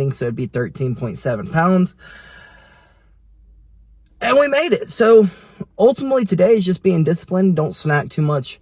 fighting, so it'd be 13.7 pounds. And we made it. So ultimately today is just being disciplined. Don't snack too much.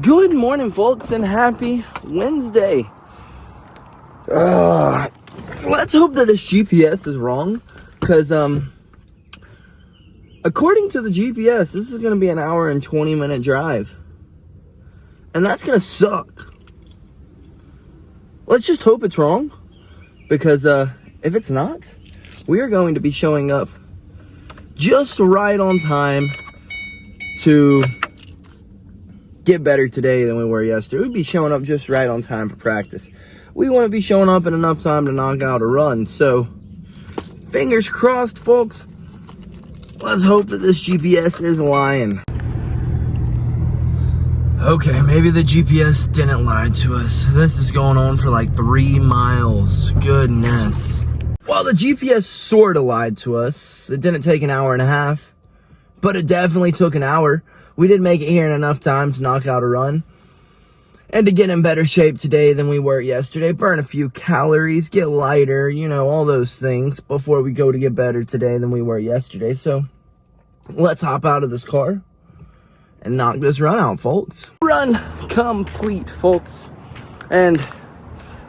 Good morning, folks, and happy Wednesday. Let's hope that this GPS is wrong, because according to the GPS, this is going to be an hour and 20-minute drive, and that's going to suck. Let's just hope it's wrong, because if it's not, we are going to be showing up just right on time to get better today than we were yesterday. We'd be showing up just right on time for practice. We want to be showing up in enough time to knock out a run. So, fingers crossed, folks. Let's hope that this GPS is lying. Okay, maybe the GPS didn't lie to us. This is going on for like 3 miles. Goodness. Well, the GPS sort of lied to us. It didn't take an hour and a half, but it definitely took an hour. We did make it here in enough time to knock out a run and to get in better shape today than we were yesterday. Burn a few calories, get lighter, you know, all those things before we go to get better today than we were yesterday. So let's hop out of this car and knock this run out, folks. Run complete, folks. And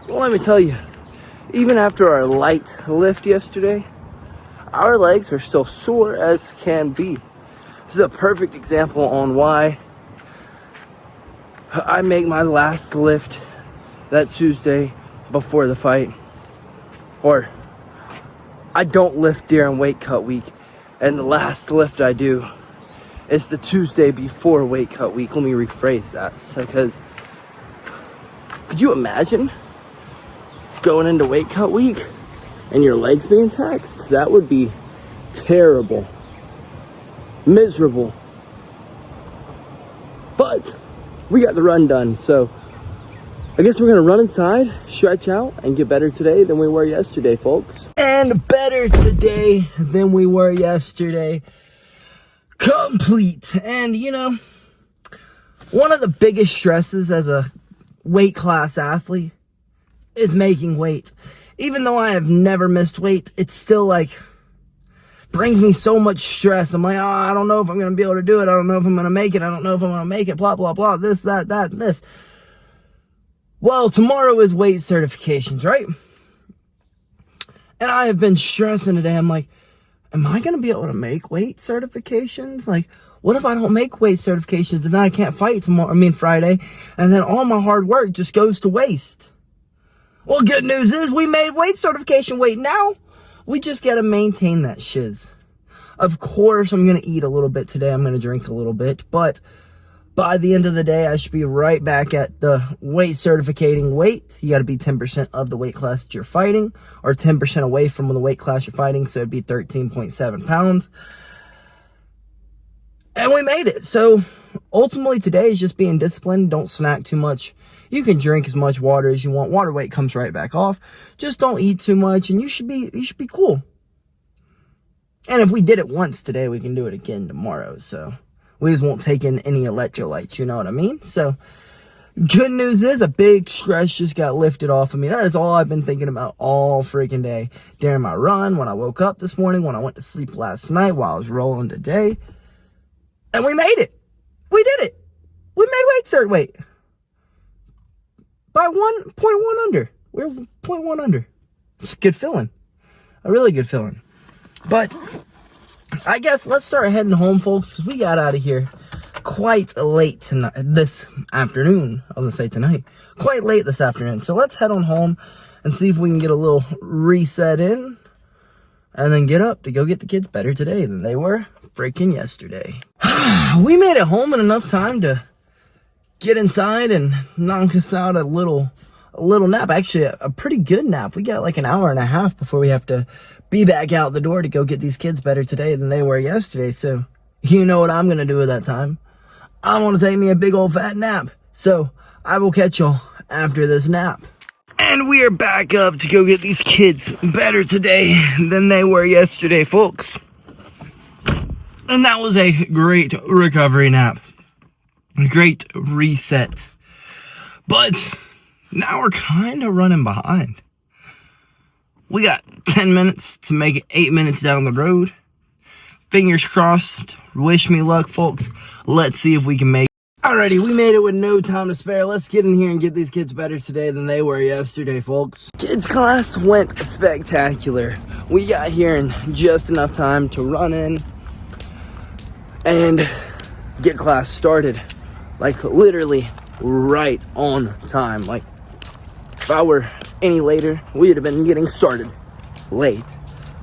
well, let me tell you, even after our light lift yesterday, our legs are still sore as can be. This is a perfect example on why I make my last lift that Tuesday before the fight. Or I don't lift during weight cut week, and the last lift I do is the Tuesday before weight cut week. Let me rephrase that, because could you imagine going into weight cut week and your legs being taxed? That would be terrible. Miserable. But we got the run done, so I guess we're gonna run inside, stretch out, and get better today than we were yesterday, folks. And better today than we were yesterday. Complete. And you know, one of the biggest stresses as a weight class athlete is making weight. Even though I have never missed weight, it's still like brings me so much stress. I'm like, oh, I don't know if I'm going to be able to do it. I don't know if I'm going to make it. I don't know if I'm going to make it. Blah, blah, blah. This, that, and this. Well, tomorrow is weight certifications, right? And I have been stressing today. I'm like, am I going to be able to make weight certifications? Like, what if I don't make weight certifications and then I can't fight Friday, and then all my hard work just goes to waste? Well, good news is we made weight certification weight now. We just got to maintain that shiz. Of course, I'm going to eat a little bit today. I'm going to drink a little bit. But by the end of the day, I should be right back at the weight certificating weight. You got to be 10% of the weight class that you're fighting, or 10% away from the weight class you're fighting. So it'd be 13.7 pounds. And we made it. So ultimately today is just being disciplined. Don't snack too much. You can drink as much water as you want. Water weight comes right back off. Just don't eat too much, and you should be cool. And if we did it once today, we can do it again tomorrow. So we just won't take in any electrolytes, you know what I mean? So good news is a big stress just got lifted off of me. That is all I've been thinking about all freaking day. During my run, when I woke up this morning, when I went to sleep last night, while I was rolling today. And we made it. We did it. We made weight cert weight. By 1.1 under. We're 0.1 under. It's a good feeling. A really good feeling. But I guess let's start heading home, folks, because we got out of here quite late tonight. This afternoon. I was going to say tonight. Quite late this afternoon. So let's head on home and see if we can get a little reset in. And then get up to go get the kids better today than they were freaking yesterday. We made it home in enough time to get inside and knock us out a little nap. Actually, a pretty good nap. We got like an hour and a half before we have to be back out the door to go get these kids better today than they were yesterday. So you know what I'm going to do at that time. I'm going to take me a big old fat nap. So I will catch y'all after this nap. And we are back up to go get these kids better today than they were yesterday, folks. And that was a great recovery nap. Great reset. But now we're kind of running behind. We got 10 minutes to make it 8 minutes down the road. Fingers crossed. Wish me luck, folks. Let's see if we can make it. Alrighty, we made it with no time to spare. Let's get in here and get these kids better today than they were yesterday, folks. Kids class went spectacular. We got here in just enough time to run in and get class started. Like, literally right on time. Like, if I were any later, we would have been getting started late.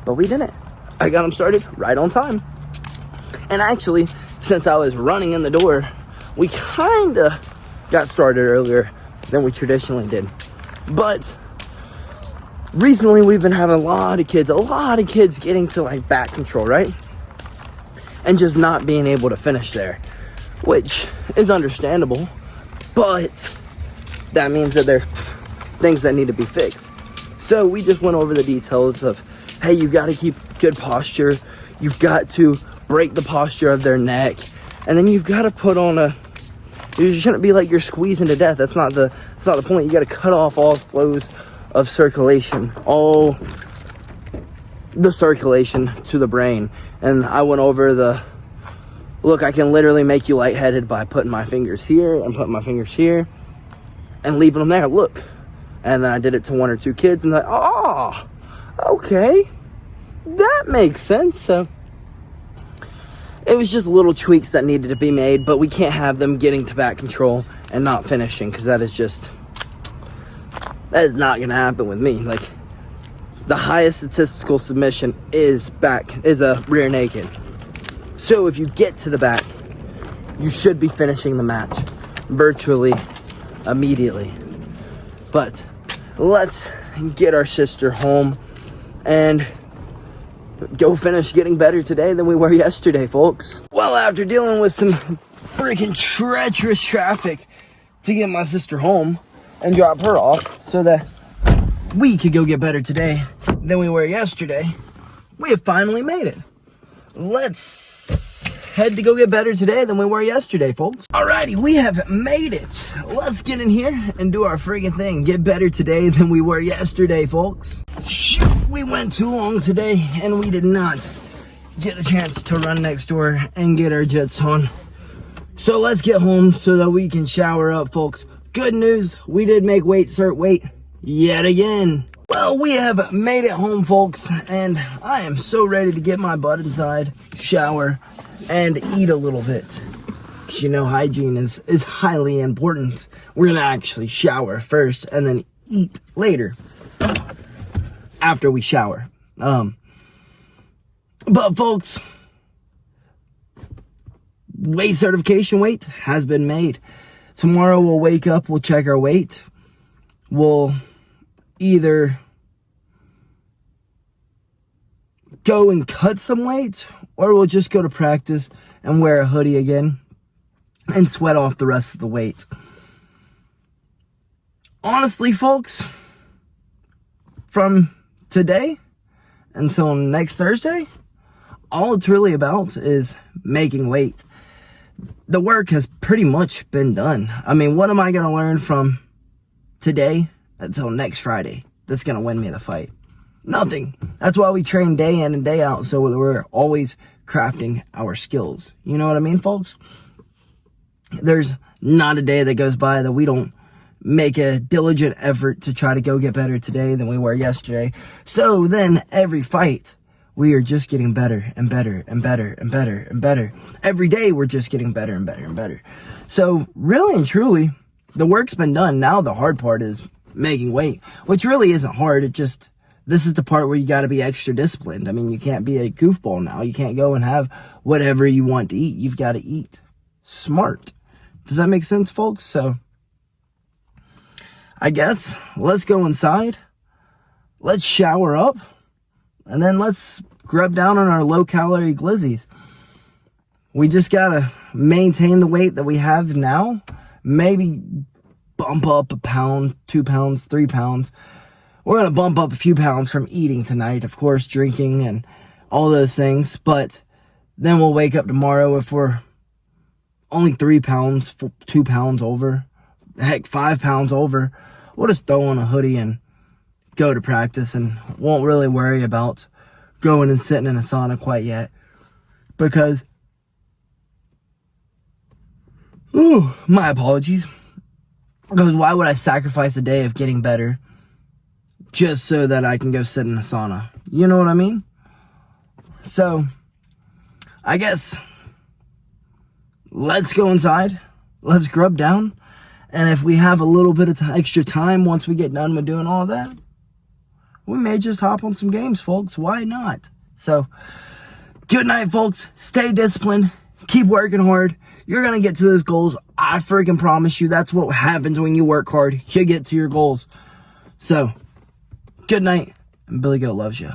But we didn't. I got them started right on time. And actually, since I was running in the door, we kind of got started earlier than we traditionally did. But recently, we've been having a lot of kids getting to, like, back control, right? And just not being able to finish there, which is understandable. But that means that there are things that need to be fixed. So we just went over the details of, hey, you got to keep good posture. You've got to break the posture of their neck. And then you've got to put on you shouldn't be like you're squeezing to death. That's not the point. You got to cut off all flows of circulation, all the circulation to the brain. And I went over look, I can literally make you lightheaded by putting my fingers here and putting my fingers here and leaving them there. Look. And then I did it to 1 or 2 kids and like, oh, okay. That makes sense. So it was just little tweaks that needed to be made, but we can't have them getting to back control and not finishing, because that is not going to happen with me. Like, the highest statistical submission is a rear naked. So if you get to the back, you should be finishing the match virtually immediately. But let's get our sister home and go finish getting better today than we were yesterday, folks. Well, after dealing with some freaking treacherous traffic to get my sister home and drop her off so that we could go get better today than we were yesterday, we have finally made it. Let's head to go get better today than we were yesterday, folks. Alrighty, we have made it. Let's get in here and do our friggin' thing. Get better today than we were yesterday, folks. Shoot, we went too long today and we did not get a chance to run next door and get our jets on. So let's get home so that we can shower up, folks. Good news, we did make cert weight yet again. Well, we have made it home, folks, and I am so ready to get my butt inside, shower, and eat a little bit. Because, you know, hygiene is highly important. We're going to actually shower first and then eat later after we shower. But, folks, weight certification weight has been made. Tomorrow we'll wake up, we'll check our weight. We'll either go and cut some weight, or we'll just go to practice and wear a hoodie again and sweat off the rest of the weight. Honestly, folks, from today until next Thursday, all it's really about is making weight. The work has pretty much been done. I mean, what am I going to learn from today until next Friday that's going to win me the fight? Nothing. That's why we train day in and day out, so we're always crafting our skills. You know what I mean, folks? There's not a day that goes by that we don't make a diligent effort to try to go get better today than we were yesterday. So then every fight, we are just getting better and better and better and better and better. Every day, we're just getting better and better and better. So really and truly, the work's been done. Now the hard part is making weight, which really isn't hard. This is the part where you got to be extra disciplined. I mean, you can't be a goofball now. You can't go and have whatever you want to eat. You've got to eat smart. Does that make sense, folks? So, I guess, let's go inside. Let's shower up. And then let's grub down on our low-calorie glizzies. We just gotta maintain the weight that we have now. Maybe bump up a pound, 2 pounds, 3 pounds. We're gonna bump up a few pounds from eating tonight, of course, drinking and all those things. But then we'll wake up tomorrow if we're only 3 pounds, 2 pounds over. Heck, 5 pounds over. We'll just throw on a hoodie and go to practice and won't really worry about going and sitting in a sauna quite yet. Because, my apologies. Because why would I sacrifice a day of getting better just so that I can go sit in a sauna? You know what I mean? So, I guess, let's go inside. Let's grub down. And if we have a little bit of extra time once we get done with doing all that, we may just hop on some games, folks. Why not? So, good night, folks. Stay disciplined. Keep working hard. You're going to get to those goals. I freaking promise you. That's what happens when you work hard. You get to your goals. So, good night. And BillyGoat loves you.